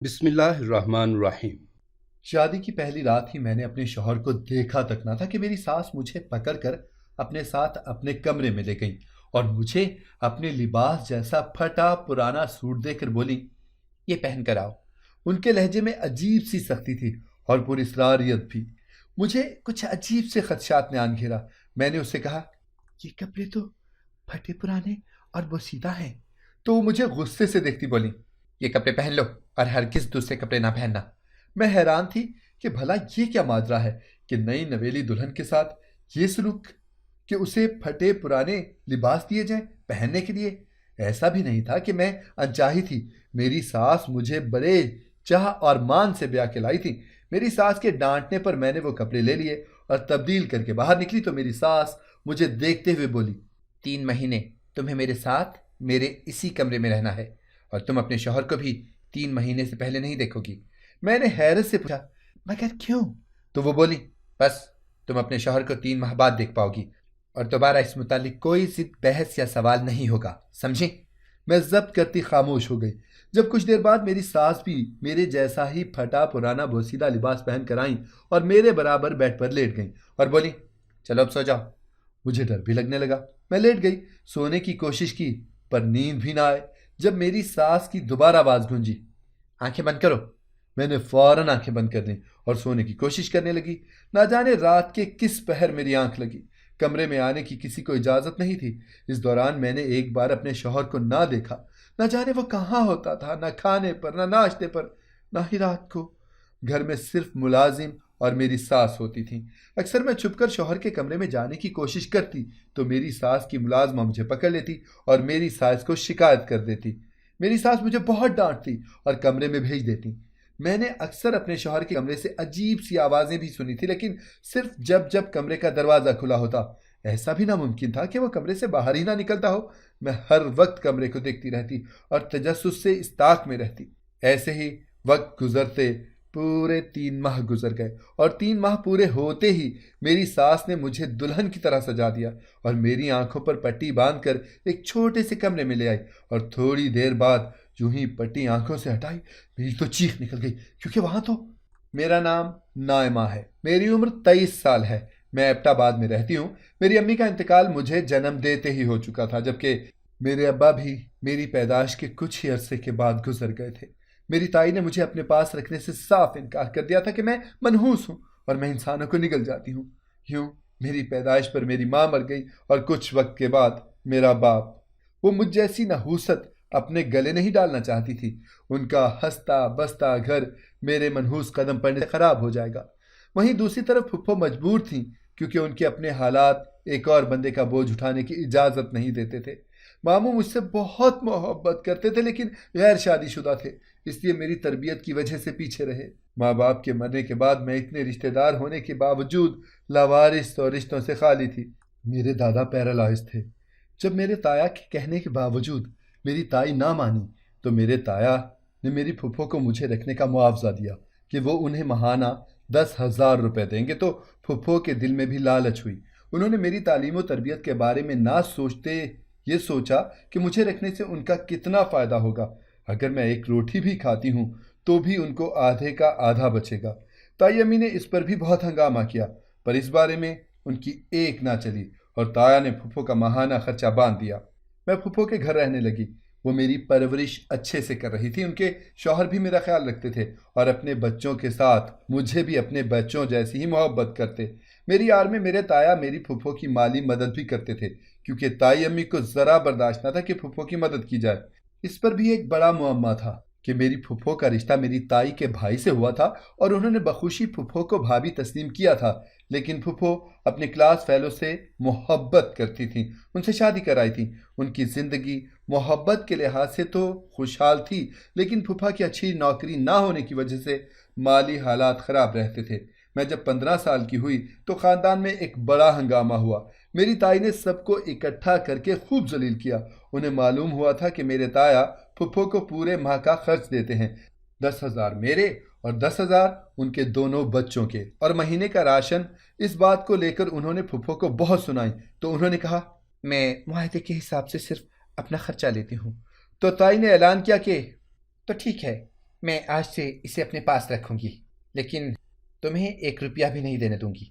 بسم اللہ الرحمن الرحیم۔ شادی کی پہلی رات ہی میں نے اپنے شوہر کو دیکھا تک نہ تھا کہ میری ساس مجھے پکڑ کر اپنے ساتھ اپنے کمرے میں لے گئیں اور مجھے اپنے لباس جیسا پھٹا پرانا سوٹ دے کر بولی، یہ پہن کر آؤ۔ ان کے لہجے میں عجیب سی سختی تھی اور پراسراریت بھی۔ مجھے کچھ عجیب سے خدشات نے آن گھیرا۔ میں نے اس سے کہا، یہ کپڑے تو پھٹے پرانے اور بوسیدہ ہیں۔ تو وہ مجھے غصے سے دیکھتی بولی، یہ کپڑے پہن لو اور ہرگز دوسرے کپڑے نہ پہننا۔ میں حیران تھی کہ بھلا یہ کیا ماجرا ہے کہ نئی نویلی دلہن کے ساتھ یہ سلوک، کہ اسے پھٹے پرانے لباس دیے جائیں پہننے کے لیے۔ ایسا بھی نہیں تھا کہ میں انچاہی تھی، میری ساس مجھے بڑے چاہ اور مان سے بیاہ کے لائی تھی۔ میری ساس کے ڈانٹنے پر میں نے وہ کپڑے لے لیے اور تبدیل کر کے باہر نکلی تو میری ساس مجھے دیکھتے ہوئے بولی، 3 مہینے تمہیں میرے ساتھ میرے اسی کمرے میں رہنا ہے اور تم اپنے شوہر کو بھی 3 مہینے سے پہلے نہیں دیکھو گی۔ میں نے حیرت سے پوچھا، مگر کیوں؟ تو وہ بولی، بس تم اپنے شوہر کو 3 ماہ بعد دیکھ پاؤ گی اور دوبارہ اس متعلق کوئی ضد بحث یا سوال نہیں ہوگا، سمجھی؟ میں ضبط کرتی خاموش ہو گئی۔ جب کچھ دیر بعد میری ساس بھی میرے جیسا ہی پھٹا پرانا بوسیدہ لباس پہن کر آئیں اور میرے برابر بیڈ پر لیٹ گئیں اور بولی، چلو اب سو جاؤ۔ مجھے ڈر بھی لگنے لگا۔ میں لیٹ گئی، سونے کی کوشش کی پر نیند بھی نہ آئے۔ جب میری ساس کی دوبارہ آواز گونجی، آنکھیں بند کرو، میں نے فوراً آنکھیں بند کر دیں اور سونے کی کوشش کرنے لگی۔ نہ جانے رات کے کس پہر میری آنکھ لگی۔ کمرے میں آنے کی کسی کو اجازت نہیں تھی۔ اس دوران میں نے ایک بار اپنے شوہر کو نہ دیکھا۔ نہ جانے وہ کہاں ہوتا تھا، نہ کھانے پر، نہ ناشتے پر، نہ ہی رات کو۔ گھر میں صرف ملازم اور میری ساس ہوتی تھیں۔ اکثر میں چھپ کر شوہر کے کمرے میں جانے کی کوشش کرتی تو میری ساس کی ملازمہ مجھے پکڑ لیتی اور میری ساس کو شکایت کر دیتی۔ میری ساس مجھے بہت ڈانٹتی اور کمرے میں بھیج دیتی۔ میں نے اکثر اپنے شوہر کے کمرے سے عجیب سی آوازیں بھی سنی تھی، لیکن صرف جب کمرے کا دروازہ کھلا ہوتا۔ ایسا بھی ناممکن تھا کہ وہ کمرے سے باہر ہی نہ نکلتا ہو۔ میں ہر وقت کمرے کو دیکھتی رہتی اور تجسس سے استاق میں رہتی۔ ایسے ہی وقت گزرتے پورے 3 ماہ گزر گئے اور 3 ماہ پورے ہوتے ہی میری ساس نے مجھے دلہن کی طرح سجا دیا اور میری آنکھوں پر پٹی باندھ کر ایک چھوٹے سے کمرے میں لے آئی اور تھوڑی دیر بعد یوں ہی پٹی آنکھوں سے ہٹائی، میری تو چیخ نکل گئی، کیونکہ وہاں تو میرا نام نائمہ ہے، میری عمر 23 سال ہے، میں ایبٹ آباد میں رہتی ہوں۔ میری امی کا انتقال مجھے جنم دیتے ہی ہو چکا تھا، جبکہ میرے ابا بھی میری پیدائش کے کچھ ہی عرصے کے بعد گزر گئے تھے۔ میری تائی نے مجھے اپنے پاس رکھنے سے صاف انکار کر دیا تھا کہ میں منحوس ہوں اور میں انسانوں کو نگل جاتی ہوں۔ یوں میری پیدائش پر میری ماں مر گئی اور کچھ وقت کے بعد میرا باپ۔ وہ مجھ جیسی نحوست اپنے گلے نہیں ڈالنا چاہتی تھی۔ ان کا ہنستا بستا گھر میرے منحوس قدم پڑنے سے خراب ہو جائے گا۔ وہیں دوسری طرف پھپھو مجبور تھیں، کیونکہ ان کے اپنے حالات ایک اور بندے کا بوجھ اٹھانے کی اجازت نہیں دیتے تھے۔ ماموں مجھ سے بہت محبت کرتے تھے لیکن غیر شادی شدہ تھے، اس لیے میری تربیت کی وجہ سے پیچھے رہے۔ ماں باپ کے مرنے کے بعد میں اتنے رشتہ دار ہونے کے باوجود لاوارث اور رشتوں سے خالی تھی۔ میرے دادا پیرالائز تھے۔ جب میرے تایا کے کہنے کے باوجود میری تائی نہ مانی تو میرے تایا نے میری پھپھو کو مجھے رکھنے کا معاوضہ دیا کہ وہ انہیں ماہانہ 10,000 روپے دیں گے، تو پھپھو کے دل میں بھی لالچ ہوئی۔ انہوں نے میری تعلیم و تربیت کے بارے میں نہ سوچتے یہ سوچا کہ مجھے رکھنے سے ان کا کتنا فائدہ ہوگا۔ اگر میں ایک روٹی بھی کھاتی ہوں تو بھی ان کو آدھے کا آدھا بچے گا۔ تائی امی نے اس پر بھی بہت ہنگامہ کیا، پر اس بارے میں ان کی ایک نہ چلی اور تایا نے پھپھو کا ماہانہ خرچہ باندھ دیا۔ میں پھپھو کے گھر رہنے لگی۔ وہ میری پرورش اچھے سے کر رہی تھی، ان کے شوہر بھی میرا خیال رکھتے تھے اور اپنے بچوں کے ساتھ مجھے بھی اپنے بچوں جیسی ہی محبت کرتے۔ میری آڑ میں میرے تایا میری پھپھو کی مالی مدد بھی کرتے تھے، کیونکہ تائی امی کو ذرا برداشت نہ تھا کہ پھپھو کی مدد کی جائے۔ اس پر بھی ایک بڑا معمہ تھا کہ میری پھپھو کا رشتہ میری تائی کے بھائی سے ہوا تھا اور انہوں نے بخوشی پھپھو کو بھابھی تسلیم کیا تھا، لیکن پھپھو اپنے کلاس فیلو سے محبت کرتی تھیں، ان سے شادی کرائی تھی۔ ان کی زندگی محبت کے لحاظ سے تو خوشحال تھی، لیکن پھپھا کی اچھی نوکری نہ ہونے کی وجہ سے مالی حالات خراب رہتے تھے۔ میں جب 15 سال کی ہوئی تو خاندان میں ایک بڑا ہنگامہ ہوا۔ میری تائی نے سب کو اکٹھا کر کے خوب ذلیل کیا۔ انہیں معلوم ہوا تھا کہ میرے تایا پھپھو کو پورے ماہ کا خرچ دیتے ہیں، 10,000 میرے اور 10,000 ان کے دونوں بچوں کے، اور مہینے کا راشن۔ اس بات کو لے کر انہوں نے پھپھو کو بہت سنائی تو انہوں نے کہا، میں معاہدے کے حساب سے صرف اپنا خرچہ لیتی ہوں۔ تو تائی نے اعلان کیا کہ تو ٹھیک ہے، میں آج سے اسے اپنے پاس رکھوں گی، لیکن تمہیں 1 روپیہ بھی نہیں دینے دوں گی۔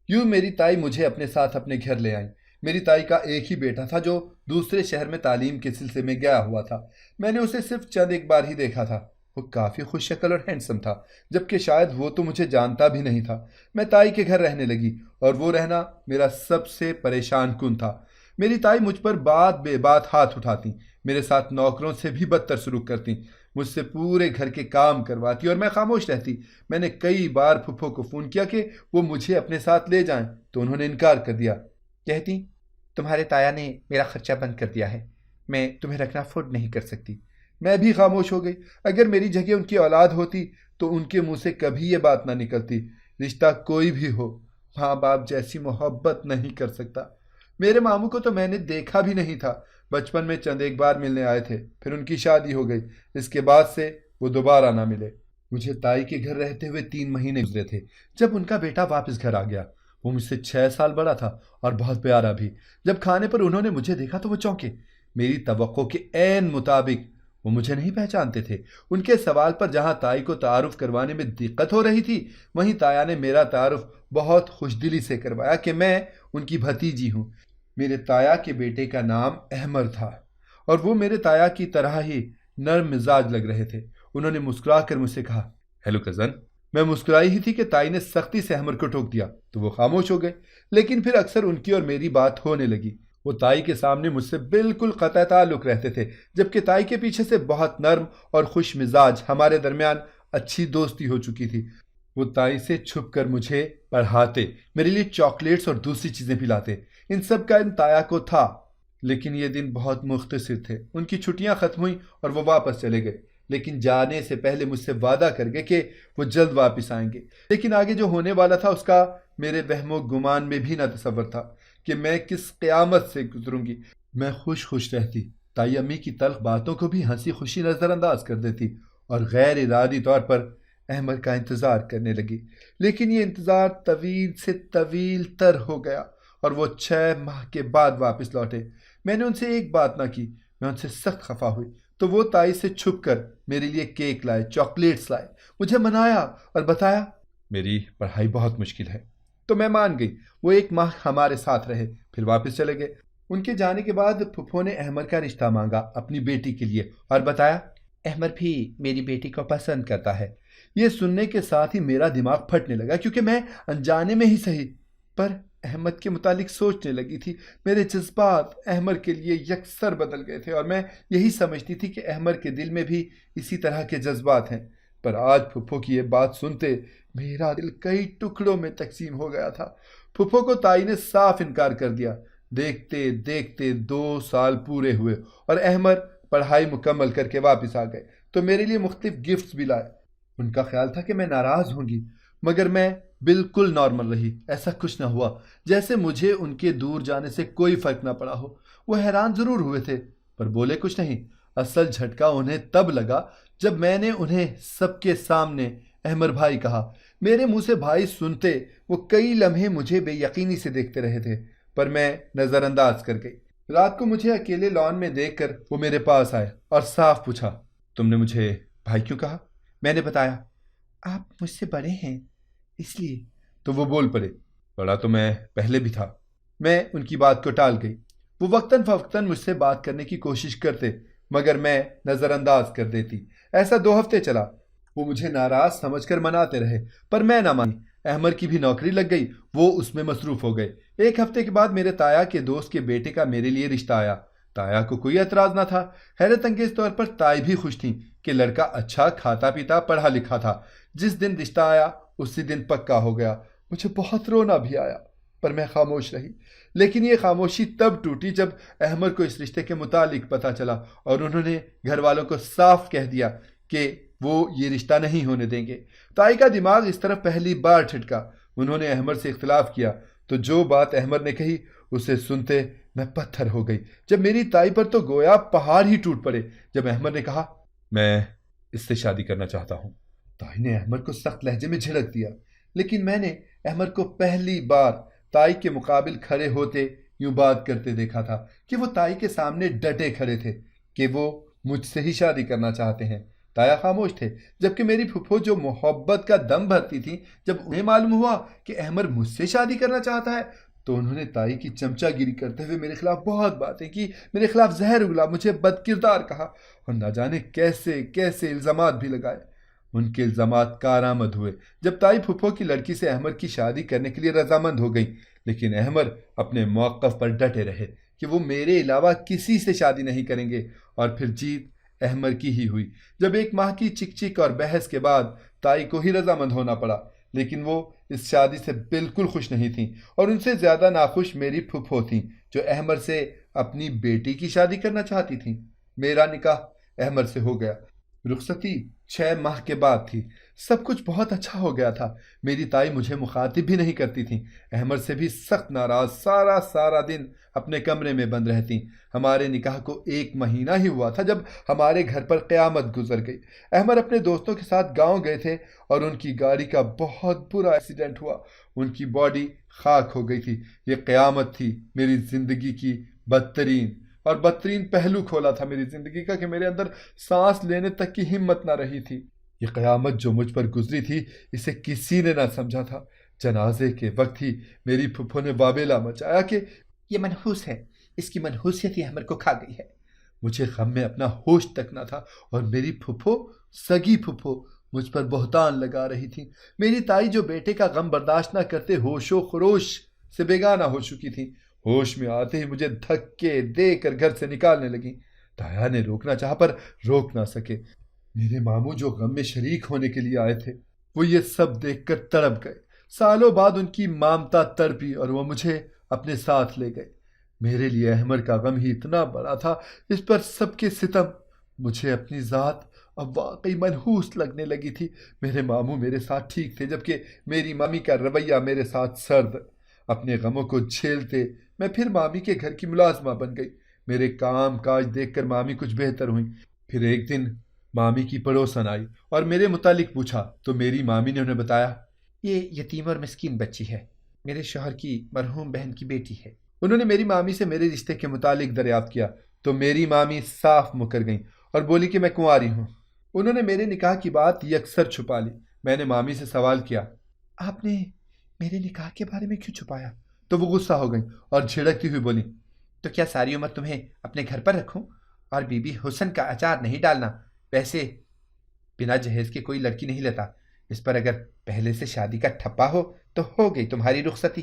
یوں میری تائی مجھے اپنے ساتھ اپنے گھر لے آئیں۔ میری تائی کا ایک ہی بیٹا تھا جو دوسرے شہر میں تعلیم کے سلسلے میں گیا ہوا تھا۔ میں نے اسے صرف چند ایک بار ہی دیکھا تھا۔ وہ کافی خوش شکل اور ہینڈسم تھا، جبکہ شاید وہ تو مجھے جانتا بھی نہیں تھا۔ میں تائی کے گھر رہنے لگی اور وہ رہنا میرا سب سے پریشان کن تھا۔ میری تائی مجھ پر بات بے بات ہاتھ اٹھاتی، میرے ساتھ نوکروں سے بھی بدتر سلوک کرتی، مجھ سے پورے گھر کے کام کرواتی اور میں خاموش رہتی۔ میں نے کئی بار پھپھو کو فون کیا کہ وہ مجھے اپنے ساتھ لے جائیں تو انہوں نے انکار کر دیا۔ کہتی تمہارے تایا نے میرا خرچہ بند کر دیا ہے، میں تمہیں رکھنا افورڈ نہیں کر سکتی۔ میں بھی خاموش ہو گئی۔ اگر میری جگہ ان کی اولاد ہوتی تو ان کے منہ سے کبھی یہ بات نہ نکلتی۔ رشتہ کوئی بھی ہو، ماں باپ جیسی محبت نہیں کر سکتا۔ میرے ماموں کو تو میں نے دیکھا بھی نہیں تھا، بچپن میں چند ایک بار ملنے آئے تھے، پھر ان کی شادی ہو گئی، اس کے بعد سے وہ دوبارہ نہ ملے۔ مجھے تائی کے گھر رہتے ہوئے 3 مہینے گزرے تھے جب ان کا بیٹا واپس گھر آ گیا۔ وہ مجھ سے 6 سال بڑا تھا اور بہت پیارا بھی۔ جب کھانے پر انہوں نے مجھے دیکھا تو وہ چونکے۔ میری توقع کے عین مطابق وہ مجھے نہیں پہچانتے تھے۔ ان کے سوال پر جہاں تائی کو تعارف کروانے میں دقت ہو رہی تھی، وہیں تایا نے میرا تعارف بہت خوش دلی سے کروایا کہ میں ان کی بھتیجی ہوں۔ میرے تایا کے بیٹے کا نام احمر تھا اور وہ میرے تایا کی طرح ہی نرم مزاج لگ رہے تھے۔ انہوں نے مسکرا کر مجھ سے کہا، ہیلو کزن۔ میں مسکرائی ہی تھی کہ تائی نے سختی سے احمر کو ٹوک دیا تو وہ خاموش ہو گئے، لیکن پھر اکثر ان کی اور میری بات ہونے لگی۔ وہ تائی کے سامنے مجھ سے بالکل قطع تعلق رہتے تھے، جبکہ تائی کے پیچھے سے بہت نرم اور خوش مزاج ہمارے درمیان اچھی دوستی ہو چکی تھی۔ وہ تائی سے چھپ کر مجھے پڑھاتے، میرے لیے چاکلیٹس اور دوسری چیزیں بھی لاتے۔ ان سب کا علم تایا کو تھا، لیکن یہ دن بہت مختصر تھے۔ ان کی چھٹیاں ختم ہوئیں اور وہ واپس چلے گئے، لیکن جانے سے پہلے مجھ سے وعدہ کر گئے کہ وہ جلد واپس آئیں گے۔ لیکن آگے جو ہونے والا تھا اس کا میرے وہم و گمان میں بھی نہ تصور تھا کہ میں کس قیامت سے گزروں گی۔ میں خوش رہتی، تائی امی کی تلخ باتوں کو بھی ہنسی خوشی نظر انداز کر دیتی اور غیر ارادی طور پر احمد کا انتظار کرنے لگی۔ لیکن یہ انتظار طویل سے طویل تر ہو گیا اور وہ 6 ماہ کے بعد واپس لوٹے۔ میں نے ان سے ایک بات نہ کی، میں ان سے سخت خفا ہوئی تو وہ تائی سے چھپ کر میرے لیے کیک لائے، چاکلیٹس لائے، مجھے منایا اور بتایا میری پڑھائی بہت مشکل ہے۔ تو میں مان گئی۔ وہ 1 ماہ ہمارے ساتھ رہے، پھر واپس چلے گئے۔ ان کے جانے کے بعد پھپھو نے احمد کا رشتہ مانگا اپنی بیٹی کے لیے اور بتایا احمد بھی میری بیٹی کو پسند کرتا ہے۔ یہ سننے کے ساتھ ہی میرا دماغ پھٹنے لگا، کیونکہ میں انجانے میں ہی صحیح پر احمد کے متعلق سوچنے لگی تھی۔ میرے جذبات احمد کے لیے یکسر بدل گئے تھے اور میں یہی سمجھتی تھی کہ احمد کے دل میں بھی اسی طرح کے جذبات ہیں۔ پر آج پھپھو کی یہ بات سنتے میرا دل کئی ٹکڑوں میں تقسیم ہو گیا تھا۔ پھپھو کو تائی نے صاف انکار کر دیا۔ دیکھتے دیکھتے 2 سال پورے ہوئے اور احمد پڑھائی مکمل کر کے واپس آ گئے تو میرے لیے مختلف گفٹس بھی لائے۔ ان کا خیال تھا کہ میں ناراض ہوں گی، مگر میں بالکل نارمل رہی۔ ایسا کچھ نہ ہوا، جیسے مجھے ان کے دور جانے سے کوئی فرق نہ پڑا ہو۔ وہ حیران ضرور ہوئے تھے پر بولے کچھ نہیں۔ اصل جھٹکا انہیں تب لگا جب میں نے انہیں سب کے سامنے احمد بھائی کہا۔ میرے منہ سے بھائی سنتے وہ کئی لمحے مجھے بے یقینی سے دیکھتے رہے تھے، پر میں نظر انداز کر گئی۔ رات کو مجھے اکیلے لان میں دیکھ کر وہ میرے پاس آئے اور صاف پوچھا، تم نے مجھے بھائی کیوں کہا؟ میں نے بتایا، آپ مجھ سے بڑے ہیں اس لیے۔ تو وہ بول پڑے، بڑا تو میں پہلے بھی تھا۔ میں ان کی بات کو ٹال گئی۔ وہ وقتاً فوقتاً مجھ سے بات کرنے کی کوشش کرتے، مگر میں نظر انداز کر دیتی۔ ایسا 2 ہفتے چلا۔ وہ مجھے ناراض سمجھ کر مناتے رہے، پر میں نہ مانی۔ احمد کی بھی نوکری لگ گئی، وہ اس میں مصروف ہو گئے۔ 1 ہفتے کے بعد میرے تایا کے دوست کے بیٹے کا میرے لیے رشتہ آیا۔ تایا کو کوئی اعتراض نہ تھا۔ حیرت انگیز طور پر تائی بھی خوش تھیں کہ لڑکا اچھا کھاتا پیتا پڑھا لکھا تھا۔ جس دن رشتہ آیا اسی دن پکا ہو گیا۔ مجھے بہت رونا بھی آیا، پر میں خاموش رہی۔ لیکن یہ خاموشی تب ٹوٹی جب احمد کو اس رشتے کے متعلق پتہ چلا اور انہوں نے گھر والوں کو صاف کہہ دیا کہ وہ یہ رشتہ نہیں ہونے دیں گے۔ تائی کا دماغ اس طرف پہلی بار ٹھٹکا۔ انہوں نے احمد سے اختلاف کیا تو جو بات احمد نے کہی اسے سنتے میں پتھر ہو گئی۔ جب میری تائی پر تو گویا پہاڑ ہی ٹوٹ پڑے جب احمد نے کہا، میں اس سے شادی کرنا چاہتا ہوں۔ تائی نے احمد کو سخت لہجے میں جھڑک دیا، لیکن میں نے احمد کو پہلی بار تائی کے مقابل کھڑے ہوتے یوں بات کرتے دیکھا تھا کہ وہ تائی کے سامنے ڈٹے کھڑے تھے کہ وہ مجھ سے ہی شادی کرنا چاہتے ہیں۔ تایا خاموش تھے، جبکہ میری پھپھو جو محبت کا دم بھرتی تھی، جب انہیں معلوم ہوا کہ احمر مجھ سے شادی کرنا چاہتا ہے تو انہوں نے تائی کی چمچا گیری کرتے ہوئے میرے خلاف بہت باتیں کی، میرے خلاف زہر اگلا، مجھے بد کردار کہا اور نہ جانے کیسے کیسے الزامات بھی لگائے۔ ان کے الزامات کارآمد ہوئے جب تائی پھپھو کی لڑکی سے احمر کی شادی کرنے کے لیے رضامند ہو گئی، لیکن احمر اپنے موقف پر ڈٹے رہے کہ وہ میرے علاوہ کسی سے شادی نہیں کریں گے، اور پھر جیت احمر کی ہی ہوئی جب 1 ماہ کی چک چک اور بحث کے بعد تائی کو ہی رضامند ہونا پڑا۔ لیکن وہ اس شادی سے بالکل خوش نہیں تھیں، اور ان سے زیادہ ناخوش میری پھپھو تھیں جو احمر سے اپنی بیٹی کی شادی کرنا چاہتی تھیں۔ میرا نکاح احمر سے ہو گیا۔ رخصتی 6 ماہ کے بعد تھی۔ سب کچھ بہت اچھا ہو گیا تھا۔ میری تائی مجھے مخاطب بھی نہیں کرتی تھیں۔ احمر سے بھی سخت ناراض سارا دن اپنے کمرے میں بند رہتی۔ ہمارے نکاح کو 1 مہینہ ہی ہوا تھا جب ہمارے گھر پر قیامت گزر گئی۔ احمر اپنے دوستوں کے ساتھ گاؤں گئے تھے اور ان کی گاڑی کا بہت برا ایکسیڈنٹ ہوا۔ ان کی باڈی خاک ہو گئی تھی۔ یہ قیامت تھی، میری زندگی کی بدترین پہلو کھولا تھا میری زندگی کا کہ میرے اندر سانس لینے تک کی ہمت نہ رہی تھی۔ یہ قیامت جو مجھ پر گزری تھی اسے کسی نے نہ سمجھا تھا۔ جنازے کے وقت ہی میری پھپھو نے واویلا مچایا کہ یہ منحوس ہے، اس کی منحوسیت ہی احمر کو کھا گئی ہے۔ مجھے غم میں اپنا ہوش تک نہ تھا، اور میری پھپھو، سگی پھپھو، مجھ پر بہتان لگا رہی تھی۔ میری تائی جو بیٹے کا غم برداشت نہ کرتے ہوش و خروش سے بیگانہ ہو چکی تھی، ہوش میں آتے ہی مجھے دھکے دے کر گھر سے نکالنے لگیں۔ تایا نے روکنا چاہا پر روک نہ سکے۔ میرے ماموں جو غم میں شریک ہونے کے لیے آئے تھے وہ یہ سب دیکھ کر تڑپ گئے۔ سالوں بعد ان کی مامتا تڑپی اور وہ مجھے اپنے ساتھ لے گئے۔ میرے لیے احمر کا غم ہی اتنا بڑا تھا، اس پر سب کے ستم۔ مجھے اپنی ذات اب واقعی منحوس لگنے لگی تھی۔ میرے ماموں میرے ساتھ ٹھیک تھے، جبکہ میری مامی کا رویہ میرے ساتھ سرد۔ اپنے غموں کو جھیلتے میں پھر مامی کے گھر کی ملازمہ بن گئی۔ میرے کام کاج دیکھ کر مامی کچھ بہتر ہوئیں۔ پھر ایک دن مامی کی پڑوسن آئی اور میرے متعلق پوچھا تو میری مامی نے انہیں بتایا، یہ یتیم اور مسکین بچی ہے، میرے شوہر کی مرحوم بہن کی بیٹی ہے۔ انہوں نے میری مامی سے میرے رشتے کے متعلق دریافت کیا تو میری مامی صاف مکر گئیں اور بولی کہ میں کنواری ہوں۔ انہوں نے میرے نکاح کی بات یکسر چھپا لی۔ میں نے مامی سے سوال کیا، آپ نے میرے نکاح کے بارے میں کیوں چھپایا؟ تو وہ غصہ ہو گئیں اور جھڑکتی ہوئی بولی، تو کیا ساری عمر تمہیں اپنے گھر پر رکھوں اور بی بی حسن کا اچار نہیں ڈالنا؟ ویسے بنا جہیز کے کوئی لڑکی نہیں لیتا، اس پر اگر پہلے سے شادی کا ٹھپا ہو تو ہو گئی تمہاری رخصتی۔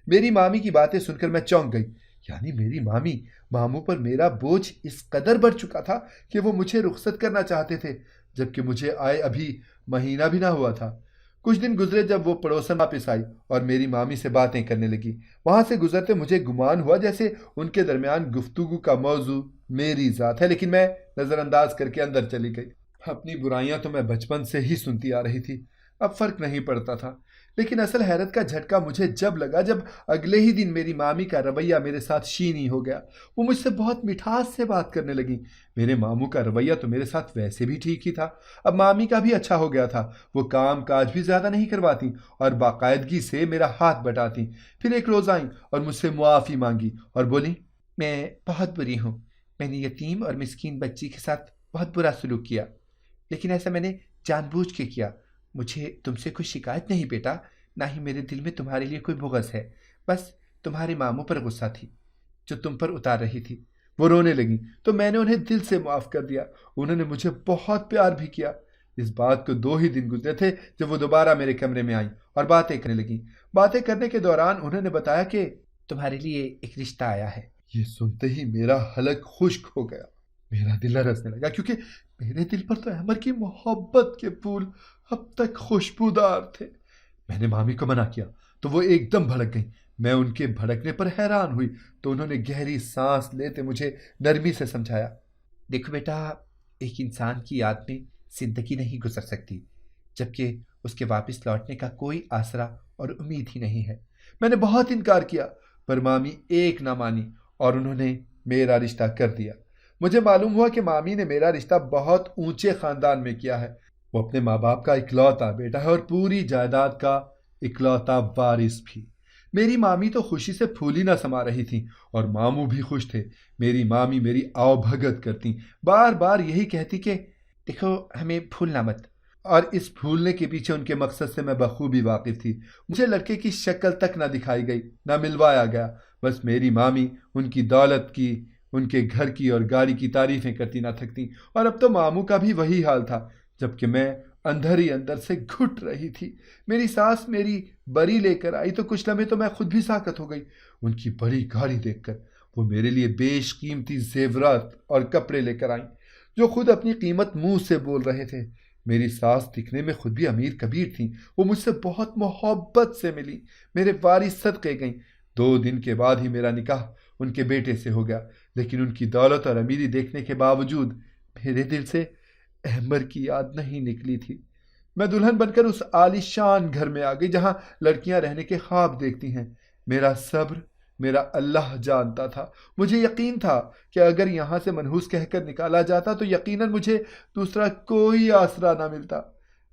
میری مامی کی باتیں سن کر میں چونک گئی۔ یعنی میری مامی ماموں پر میرا بوجھ اس قدر بڑھ چکا تھا کہ وہ مجھے رخصت کرنا چاہتے تھے، جبکہ مجھے آئے ابھی مہینہ بھی نہ ہوا تھا۔ کچھ دن گزرے جب وہ پڑوسن واپس آئی اور میری مامی سے باتیں کرنے لگی۔ وہاں سے گزرتے مجھے گمان ہوا جیسے ان کے درمیان گفتگو کا موضوع میری ذات ہے، لیکن میں نظر انداز کر کے اندر چلی گئی۔ اپنی برائیاں تو میں بچپن سے ہی سنتی آ رہی تھی، اب فرق نہیں پڑتا تھا، لیکن اصل حیرت کا جھٹکا مجھے جب لگا جب اگلے ہی دن میری مامی کا رویہ میرے ساتھ شینی ہو گیا۔ وہ مجھ سے بہت مٹھاس سے بات کرنے لگیں۔ میرے ماموں کا رویہ تو میرے ساتھ ویسے بھی ٹھیک ہی تھا، اب مامی کا بھی اچھا ہو گیا تھا۔ وہ کام کاج بھی زیادہ نہیں کرواتی اور باقاعدگی سے میرا ہاتھ بٹاتی۔ پھر ایک روز آئیں اور مجھ سے معافی مانگی اور بولی، میں بہت بری ہوں، میں نے یتیم اور مسکین بچی کے ساتھ بہت برا سلوک کیا، لیکن ایسا میں نے جان بوجھ کے کیا۔ مجھے تم سے کوئی شکایت نہیں بیٹا، نہ ہی میرے دل میں تمہارے لیے کوئی بغض ہے، بس تمہارے ماموں پر غصہ تھی جو تم پر اتار رہی تھی۔ وہ رونے لگیں تو میں نے انہیں دل سے معاف کر دیا۔ انہوں نے مجھے بہت پیار بھی کیا۔ اس بات کو 2 ہی دن گزرے تھے جب وہ دوبارہ میرے کمرے میں آئیں اور باتیں کرنے لگیں۔ باتیں کرنے کے دوران انہوں نے بتایا کہ تمہارے لیے ایک رشتہ آیا ہے۔ یہ سنتے ہی میرا حلق خشک ہو گیا، میرا دل لرزنے لگا، کیونکہ میرے دل پر تو احمر کی محبت کے پھول اب تک خوشبودار تھے۔ میں نے مامی کو منع کیا تو وہ ایک دم بھڑک گئیں۔ میں ان کے بھڑکنے پر حیران ہوئی تو انہوں نے گہری سانس لیتے مجھے نرمی سے سمجھایا، دیکھو بیٹا، ایک انسان کی یاد میں زندگی نہیں گزر سکتی جبکہ اس کے واپس لوٹنے کا کوئی آسرا اور امید ہی نہیں ہے۔ میں نے بہت انکار کیا پر مامی ایک نہ مانی اور انہوں نے میرا رشتہ کر دیا۔ مجھے معلوم ہوا کہ مامی نے میرا رشتہ بہت اونچے خاندان میں کیا ہے۔ وہ اپنے ماں باپ کا اکلوتا بیٹا ہے اور پوری جائیداد کا اکلوتا وارث بھی۔ میری مامی تو خوشی سے پھولی نہ سما رہی تھیں اور ماموں بھی خوش تھے۔ میری مامی میری آؤ بھگت کرتی، بار بار یہی کہتی کہ دیکھو ہمیں بھولنا مت۔ اور اس بھولنے کے پیچھے ان کے مقصد سے میں بخوبی واقف تھی۔ مجھے لڑکے کی شکل تک نہ دکھائی گئی، نہ ملوایا گیا، بس میری مامی ان کی دولت کی، ان کے گھر کی اور گاڑی کی تعریفیں کرتی نہ تھکتی۔ اور اب تو ماموں کا بھی وہی حال تھا، جبکہ میں اندر ہی اندر سے گھٹ رہی تھی۔ میری ساس میری بری لے کر آئی تو کچھ لمحے تو میں خود بھی ساکت ہو گئی۔ ان کی بڑی گاڑی دیکھ کر وہ میرے لیے بیش قیمتی زیورات اور کپڑے لے کر آئیں، جو خود اپنی قیمت منہ سے بول رہے تھے۔ میری ساس دکھنے میں خود بھی امیر کبیر تھیں، وہ مجھ سے بہت محبت سے ملی، میرے وارث صدقے گئیں۔ 2 دن کے بعد ہی میرا نکاح ان کے بیٹے سے ہو گیا، لیکن ان کی دولت اور امیری دیکھنے کے باوجود میرے دل سے احمر کی یاد نہیں نکلی تھی۔ میں دلہن بن کر اس عالی شان گھر میں آ گئی جہاں لڑکیاں رہنے کے خواب دیکھتی ہیں۔ میرا صبر میرا اللہ جانتا تھا۔ مجھے یقین تھا کہ اگر یہاں سے منحوس کہہ کر نکالا جاتا تو یقیناً مجھے دوسرا کوئی آسرا نہ ملتا۔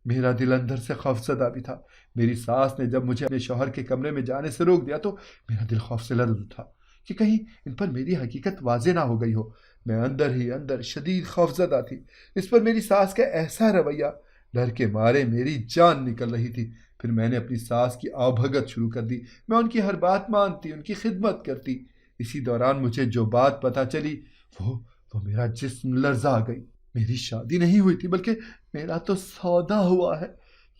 میرا دل اندر سے خوفزدہ بھی تھا۔ میری ساس نے جب مجھے اپنے شوہر کے کمرے میں جانے سے روک دیا تو میرا دل خوف سے لرز اٹھا کہ کہیں ان پر میری حقیقت واضح نہ ہو گئی ہو۔ میں اندر ہی اندر شدید خوفزدہ تھی۔ اس پر میری ساس کا ایسا رویہ، ڈر کے مارے میری جان نکل رہی تھی۔ پھر میں نے اپنی ساس کی آبھگت شروع کر دی۔ میں ان کی ہر بات مانتی، ان کی خدمت کرتی۔ اسی دوران مجھے جو بات پتہ چلی وہ میرا جسم لرزا گئی۔ میری شادی نہیں ہوئی تھی، بلکہ میرا تو سودا ہوا ہے،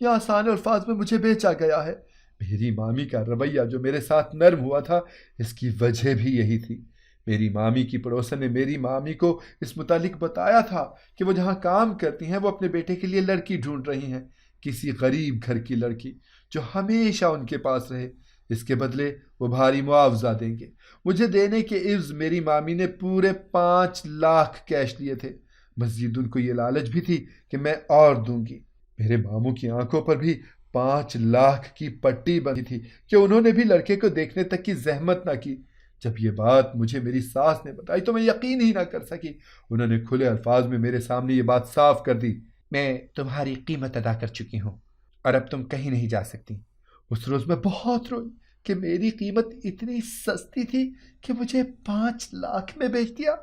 یا آسان الفاظ میں مجھے بیچا گیا ہے۔ میری مامی کا رویہ جو میرے ساتھ نرم ہوا تھا، اس کی وجہ بھی یہی تھی۔ میری مامی کی پڑوسن نے میری مامی کو اس متعلق بتایا تھا کہ وہ جہاں کام کرتی ہیں وہ اپنے بیٹے کے لیے لڑکی ڈھونڈ رہی ہیں، کسی غریب گھر کی لڑکی جو ہمیشہ ان کے پاس رہے۔ اس کے بدلے وہ بھاری معاوضہ دیں گے۔ مجھے دینے کے عوض میری مامی نے پورے 5 لاکھ کیش لیے تھے۔ مزید ان کو یہ لالچ بھی تھی کہ میں اور دوں گی۔ میرے ماموں کی آنکھوں پر بھی 5 لاکھ کی پٹی بندھی تھی کہ انہوں نے بھی لڑکے کو دیکھنے تک کی زحمت نہ کی۔ جب یہ بات مجھے میری ساس نے بتائی تو میں یقین ہی نہ کر سکی۔ انہوں نے کھلے الفاظ میں میرے سامنے یہ بات صاف کر دی، میں تمہاری قیمت ادا کر چکی ہوں اور اب تم کہیں نہیں جا سکتی۔ اس روز میں بہت روئی کہ میری قیمت اتنی سستی تھی کہ مجھے 5 لاکھ میں بیچ دیا۔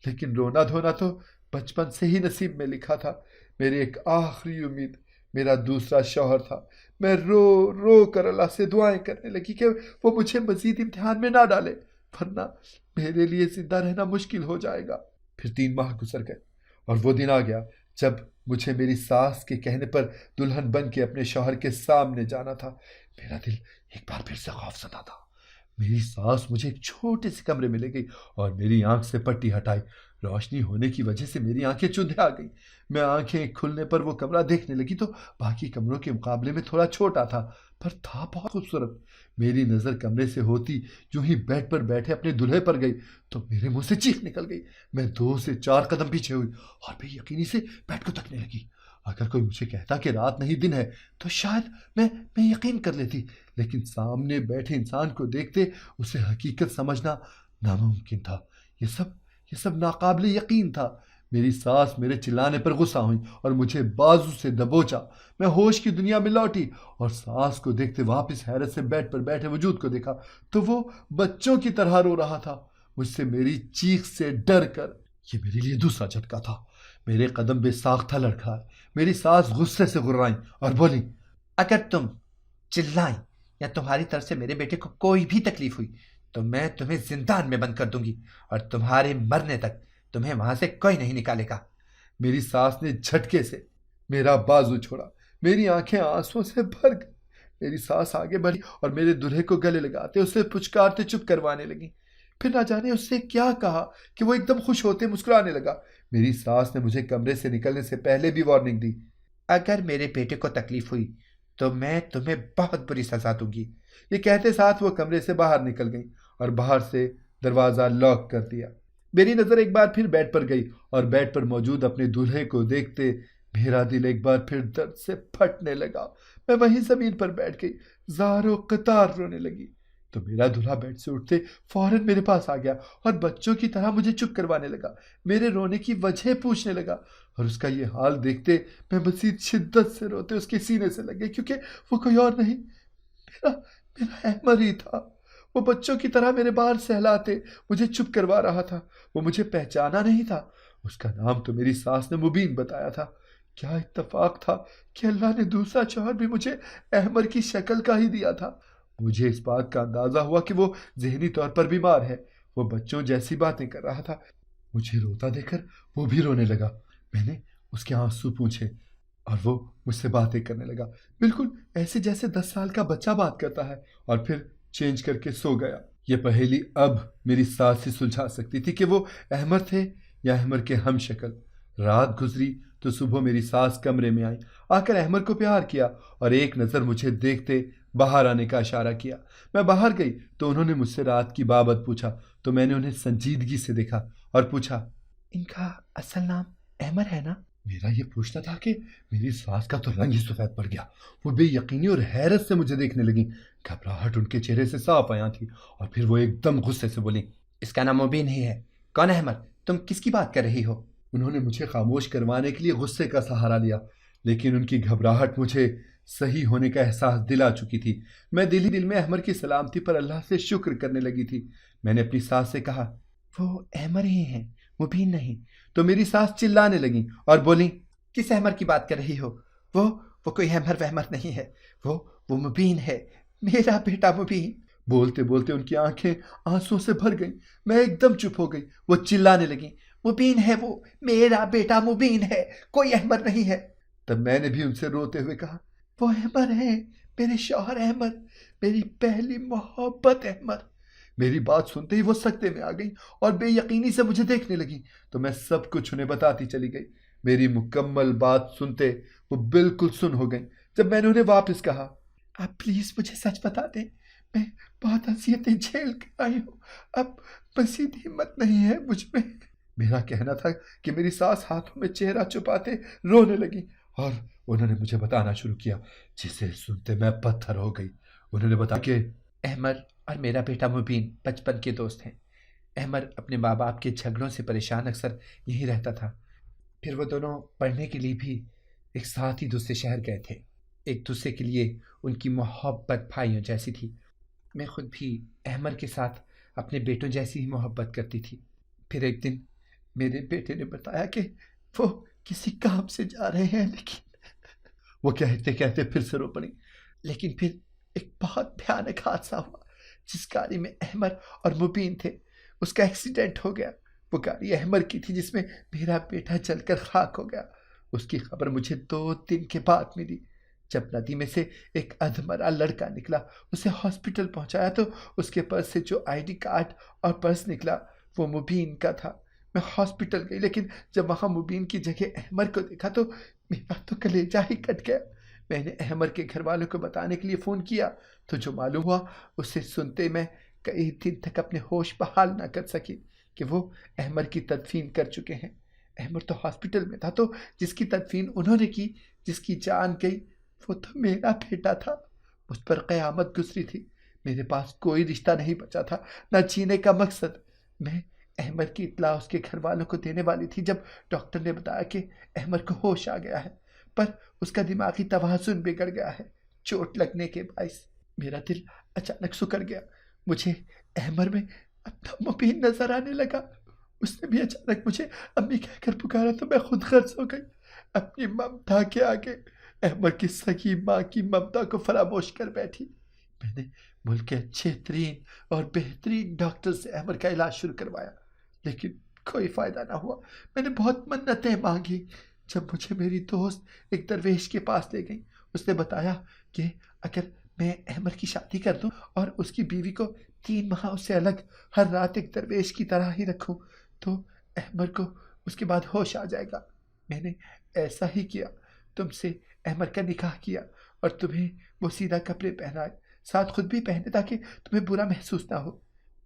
لیکن رونا دھونا تو بچپن سے ہی نصیب میں لکھا تھا۔ میری ایک آخری امید میرا دوسرا شوہر تھا۔ میں رو رو کر اللہ سے دعائیں کرنے لگی کہ وہ مجھے مزید امتحان میں نہ ڈالے، ورنہ میرے لیے زندہ رہنا مشکل ہو جائے گا۔ پھر 3 ماہ گزر گئے اور وہ دن آ گیا جب مجھے میری ساس کے کہنے پر دلہن بن کے اپنے شوہر کے سامنے جانا تھا۔ میرا دل ایک بار پھر سے خوف زدہ تھا۔ میری ساس مجھے ایک چھوٹے سے کمرے میں لے گئی اور میری آنکھ سے پٹی ہٹائی۔ روشنی ہونے کی وجہ سے میری آنکھیں چندھے آ گئی۔ میں آنکھیں کھلنے پر وہ کمرہ دیکھنے لگی تو باقی کمروں کے مقابلے میں تھوڑا چھوٹا تھا، پر تھا بہت خوبصورت۔ میری نظر کمرے سے ہوتی جو ہی بیڈ پر بیٹھے اپنے دلہے پر گئی تو میرے منہ سے چیخ نکل گئی۔ میں 2 سے 4 قدم پیچھے ہوئی اور بے یقینی سے بیڈ کو تکنے لگی۔ اگر کوئی مجھے کہتا کہ رات نہیں دن ہے تو شاید میں یقین کر لیتی، لیکن سامنے بیٹھے انسان کو دیکھتے اسے حقیقت سمجھنا ناممکن تھا۔ یہ سب ناقابل یقین تھا۔ میری ساس میرے چلانے پر غصہ ہوئی اور مجھے بازو سے دبوچا۔ میں ہوش کی دنیا میں لوٹی اور ساس کو دیکھتے واپس حیرت سے بیڈ پر بیٹھے وجود کو دیکھا تو وہ بچوں کی طرح رو رہا تھا، مجھ سے میری چیخ سے ڈر کر۔ یہ میرے لیے دوسرا جھٹکا تھا۔ میرے قدم بے ساختہ لڑکھائے۔ میری ساس غصے سے غرائیں اور بولی، اگر تم چلائیں یا تمہاری طرف سے میرے بیٹے کو کوئی بھی تکلیف ہوئی تو میں تمہیں زندان میں بند کر دوں گی اور تمہارے مرنے تک تمہیں وہاں سے کوئی نہیں نکالے گا۔ میری ساس نے جھٹکے سے میرا بازو چھوڑا۔ میری آنکھیں آنسوں سے بھر گئی۔ میری ساس آگے بڑھی اور میرے دلہے کو گلے لگاتے اسے پچکارتے چپ کروانے لگی۔ پھر نہ جانے اس سے کیا کہا کہ وہ ایک دم خوش ہوتے مسکرانے لگا۔ میری ساس نے مجھے کمرے سے نکلنے سے پہلے بھی وارننگ دی، اگر میرے بیٹے کو تکلیف ہوئی تو میں تمہیں بہت بری سزا دوں گی۔ یہ کہتے ساتھ وہ کمرے سے باہر نکل گئی اور باہر سے دروازہ لاک کر دیا۔ میری نظر ایک بار پھر بیڈ پر گئی اور بیڈ پر موجود اپنے دلہے کو دیکھتے میرا دل ایک بار پھر درد سے پھٹنے لگا۔ میں وہیں زمین پر بیٹھ گئی، زار و قطار رونے لگی۔ تو میرا دلہا بیڈ سے اٹھتے فوراً میرے پاس آ گیا اور بچوں کی طرح مجھے چپ کروانے لگا، میرے رونے کی وجہ پوچھنے لگا، اور اس کا یہ حال دیکھتے میں مزید شدت سے روتے اس کے سینے سے لگے، کیونکہ وہ کوئی اور نہیں، میرا احمر ہی تھا۔ وہ بچوں کی طرح میرے بال سہلاتے مجھے چپ کروا رہا تھا۔ وہ مجھے پہچانا نہیں تھا، اس کا نام تو میری ساس نے مبین بتایا تھا۔ کیا اتفاق تھا کہ اللہ نے دوسرا شوہر بھی مجھے احمر کی شکل کا ہی دیا تھا۔ مجھے اس بات کا اندازہ ہوا کہ وہ ذہنی طور پر بیمار ہے۔ وہ بچوں جیسی باتیں کر رہا تھا۔ مجھے روتا دیکھ کر وہ بھی رونے لگا۔ میں نے اس کے آنسو پوچھے اور وہ مجھ سے باتیں کرنے لگا، بالکل ایسے جیسے 10 سال کا بچہ بات کرتا ہے، اور پھر چینج کر کے سو گیا۔ یہ پہیلی اب میری ساس ہی سلجھا سکتی تھی کہ وہ احمر تھے یا احمر کے ہم شکل۔ رات گزری تو صبح میری ساس کمرے میں آئی، آ کر احمر کو پیار کیا اور ایک نظر مجھے دیکھتے باہر آنے کا اشارہ کیا۔ میں باہر گئی تو انہوں نے مجھ سے رات کی بابت پوچھا تو میں نے انہیں سنجیدگی سے دیکھا اور پوچھا، ان کا اصل نام احمر ہے نا؟ میرا یہ پوچھنا تھا کہ میری ساس کا تو رنگ ہی سفید پڑ گیا۔ وہ بے یقینی اور حیرت سے مجھے دیکھنے لگیں۔ گھبراہٹ ان کے چہرے سے صاف آیا تھی، اور پھر وہ ایک دم غصے سے بولی، اس کا نام مبین ہی ہے۔ کون ہے احمر؟ تم کس کی بات کر رہی ہو؟ انہوں نے مجھے خاموش کروانے کے لیے غصے کا سہارا لیا، لیکن ان کی گھبراہٹ مجھے صحیح ہونے کا احساس دلا چکی تھی۔ میں دل ہی دل میں احمر کی سلامتی پر اللہ سے شکر کرنے لگی تھی۔ میں نے اپنی ساس سے کہا، وہ احمر ہی ہیں، مبین نہیں۔ تو میری ساس چلانے لگیں اور بولیں، کس احمر کی بات کر رہی ہو؟ وہ کوئی احمر وحمر نہیں ہے، وہ مبین ہے، میرا بیٹا مبین۔ بولتے بولتے ان کی آنکھیں آنسوں سے بھر گئیں۔ میں ایک دم چپ ہو گئی۔ وہ چلانے لگیں، مبین ہے، وہ میرا بیٹا مبین ہے، کوئی احمر نہیں ہے۔ تب میں نے بھی ان سے روتے ہوئے کہا، وہ احمر ہیں، میرے شوہر احمر، میری پہلی محبت احمر۔ میری بات سنتے ہی وہ سکتے میں آ گئی اور بے یقینی سے مجھے دیکھنے لگی، تو میں سب کچھ انہیں بتاتی چلی گئی۔ میری مکمل بات سنتے وہ بالکل سن ہو گئیں۔ جب میں نے انہیں واپس کہا، آپ پلیز مجھے سچ بتا دیں، میں بہت اذیتیں جھیل کر آئی ہوں، اب مزید ہمت نہیں ہے مجھ میں۔ میرا کہنا تھا کہ میری ساس ہاتھوں میں چہرہ چھپاتے رونے لگی، اور انہوں نے مجھے بتانا شروع کیا، جسے سنتے میں پتھر ہو گئی۔ انہوں نے بتایا کہ احمر اور میرا بیٹا مبین بچپن کے دوست ہیں۔ احمر اپنے ماں باپ کے جھگڑوں سے پریشان اکثر یہی رہتا تھا۔ پھر وہ دونوں پڑھنے کے لیے بھی ایک ساتھ ہی دوسرے شہر گئے تھے۔ ایک دوسرے کے لیے ان کی محبت بھائیوں جیسی تھی۔ میں خود بھی احمر کے ساتھ اپنے بیٹوں جیسی ہی محبت کرتی تھی۔ پھر ایک دن میرے بیٹے نے بتایا کہ وہ کسی کام سے جا رہے ہیں، لیکن وہ کہتے کہتے پھر سے رو پڑی۔ لیکن پھر ایک بہت بھیانک حادثہ ہوا۔ جس گاڑی میں احمر اور مبین تھے، اس کا ایکسیڈنٹ ہو گیا۔ وہ گاڑی احمر کی تھی جس میں میرا بیٹا جل کر خاک ہو گیا۔ اس کی خبر مجھے 2 دن کے بعد ملی۔ جب ندی میں سے ایک ادھمرا لڑکا نکلا، اسے ہاسپٹل پہنچایا تو اس کے پرس سے جو ID کارڈ اور پرس نکلا وہ مبین کا تھا۔ میں ہاسپٹل گئی، لیکن جب وہاں مبین کی جگہ احمر کو دیکھا تو میرا تو کلیجہ ہی کٹ گیا۔ میں نے احمر کے گھر والوں کو بتانے کے لیے فون کیا تو جو معلوم ہوا اسے سنتے میں کئی دن تک اپنے ہوش بحال نہ کر سکی کہ وہ احمر کی تدفین کر چکے ہیں۔ احمر تو ہاسپٹل میں تھا، تو جس کی تدفین انہوں نے کی، جس کی جان گئی، وہ تو میرا بیٹا تھا۔ اس پر قیامت گزری تھی۔ میرے پاس کوئی رشتہ نہیں بچا تھا، نہ جینے کا مقصد۔ میں احمر کی اطلاع اس کے گھر والوں کو دینے والی تھی جب ڈاکٹر نے بتایا کہ احمر کو ہوش آ گیا ہے، پر اس کا دماغی توازن بگڑ گیا ہے چوٹ لگنے کے باعث۔ میرا دل اچانک سکڑ گیا۔ مجھے احمر میں اپنا مبین نظر آنے لگا۔ اس نے بھی اچانک مجھے امی کہہ کر پکارا تو میں خود غرض ہو گئی۔ اپنی ممتا کے آگے احمر کی سگی ماں کی ممتا کو فراموش کر بیٹھی۔ میں نے ملک کے اچھے ترین اور بہترین ڈاکٹر سے احمر کا علاج شروع کروایا، لیکن کوئی فائدہ نہ ہوا۔ میں نے بہت منتیں مانگی۔ جب مجھے میری دوست ایک درویش کے پاس لے گئی، اس نے بتایا کہ اگر میں احمر کی شادی کر دوں اور اس کی بیوی کو 3 ماہ اس سے الگ ہر رات ایک درویش کی طرح ہی رکھوں تو احمر کو اس کے بعد ہوش آ جائے گا۔ میں نے ایسا ہی کیا، تم سے احمر کا نکاح کیا اور تمہیں وہ سیدھا کپڑے پہنائے، ساتھ خود بھی پہنے تاکہ تمہیں برا محسوس نہ ہو۔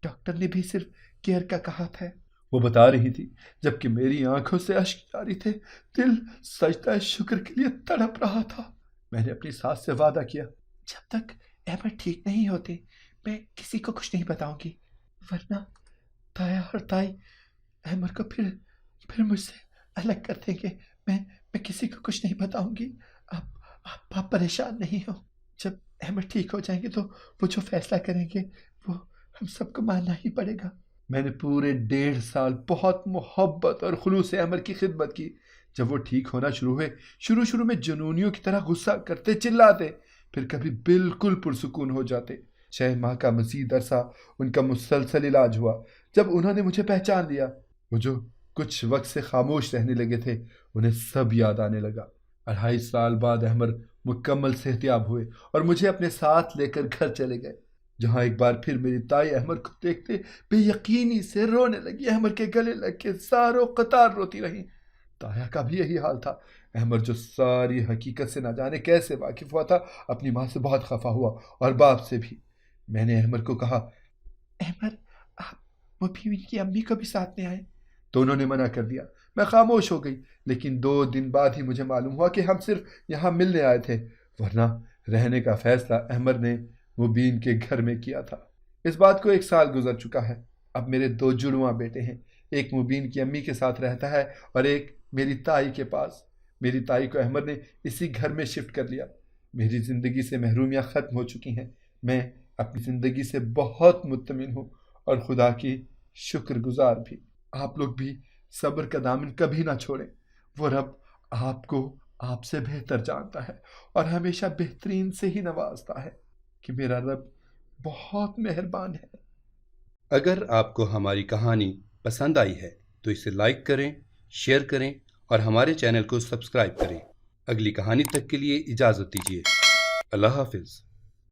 ڈاکٹر نے بھی صرف کیئر کا کہا تھا۔ وہ بتا رہی تھی جبکہ میری آنکھوں سے اشک جاری تھے۔ دل سجدہ شکر کے لیے تڑپ رہا تھا۔ میں نے اپنی ساس سے وعدہ کیا، جب تک احمر ٹھیک نہیں ہوتے میں کسی کو کچھ نہیں بتاؤں گی، ورنہ تایا اور تائی احمر کو پھر مجھ سے الگ کر دیں گے۔ میں کسی کو کچھ نہیں بتاؤں گی۔ آپ پریشان نہیں ہو۔ جب احمر ٹھیک ہو جائیں گے تو وہ جو فیصلہ کریں گے وہ ہم سب کو ماننا ہی پڑے گا۔ میں نے پورے 1.5 سال بہت محبت اور خلوص عمر کی خدمت کی۔ جب وہ ٹھیک ہونا شروع ہوئے، شروع میں جنونیوں کی طرح غصہ کرتے، چلاتے، پھر کبھی بالکل پرسکون ہو جاتے۔ 6 ماہ کا مزید عرصہ ان کا مسلسل علاج ہوا۔ جب انہوں نے مجھے پہچان لیا، وہ جو کچھ وقت سے خاموش رہنے لگے تھے انہیں سب یاد آنے لگا۔ 2.5 سال بعد احمد مکمل صحتیاب ہوئے اور مجھے اپنے ساتھ لے کر گھر چلے گئے، جہاں ایک بار پھر میری تائی احمد کو دیکھتے بے یقینی سے رونے لگی۔ احمد کے گلے لگ کے ساروں قطار روتی رہیں۔ تایا کا بھی یہی حال تھا۔ احمد جو ساری حقیقت سے نہ جانے کیسے واقف ہوا تھا، اپنی ماں سے بہت خفا ہوا اور باپ سے بھی۔ میں نے احمد کو کہا، احمد آپ مبین کی امی کو بھی ساتھ میں آئے، تو انہوں نے منع کر دیا۔ میں خاموش ہو گئی، لیکن 2 دن بعد ہی مجھے معلوم ہوا کہ ہم صرف یہاں ملنے آئے تھے، ورنہ رہنے کا فیصلہ احمد نے مبین کے گھر میں کیا تھا۔ اس بات کو 1 سال گزر چکا ہے۔ اب میرے 2 جڑواں بیٹے ہیں، ایک مبین کی امی کے ساتھ رہتا ہے اور ایک میری تائی کے پاس۔ میری تائی کو احمد نے اسی گھر میں شفٹ کر لیا۔ میری زندگی سے محرومیاں ختم ہو چکی ہیں۔ میں اپنی زندگی سے بہت مطمئن ہوں اور خدا کی شکر گزار بھی۔ آپ لوگ بھی صبر کا دامن کبھی نہ چھوڑیں۔ وہ رب آپ کو آپ سے بہتر جانتا ہے اور ہمیشہ بہترین سے ہی نوازتا ہے، کہ میرا رب بہت مہربان ہے۔ اگر آپ کو ہماری کہانی پسند آئی ہے تو اسے لائک کریں، شیئر کریں اور ہمارے چینل کو سبسکرائب کریں۔ اگلی کہانی تک کے لیے اجازت دیجیے۔ اللہ حافظ۔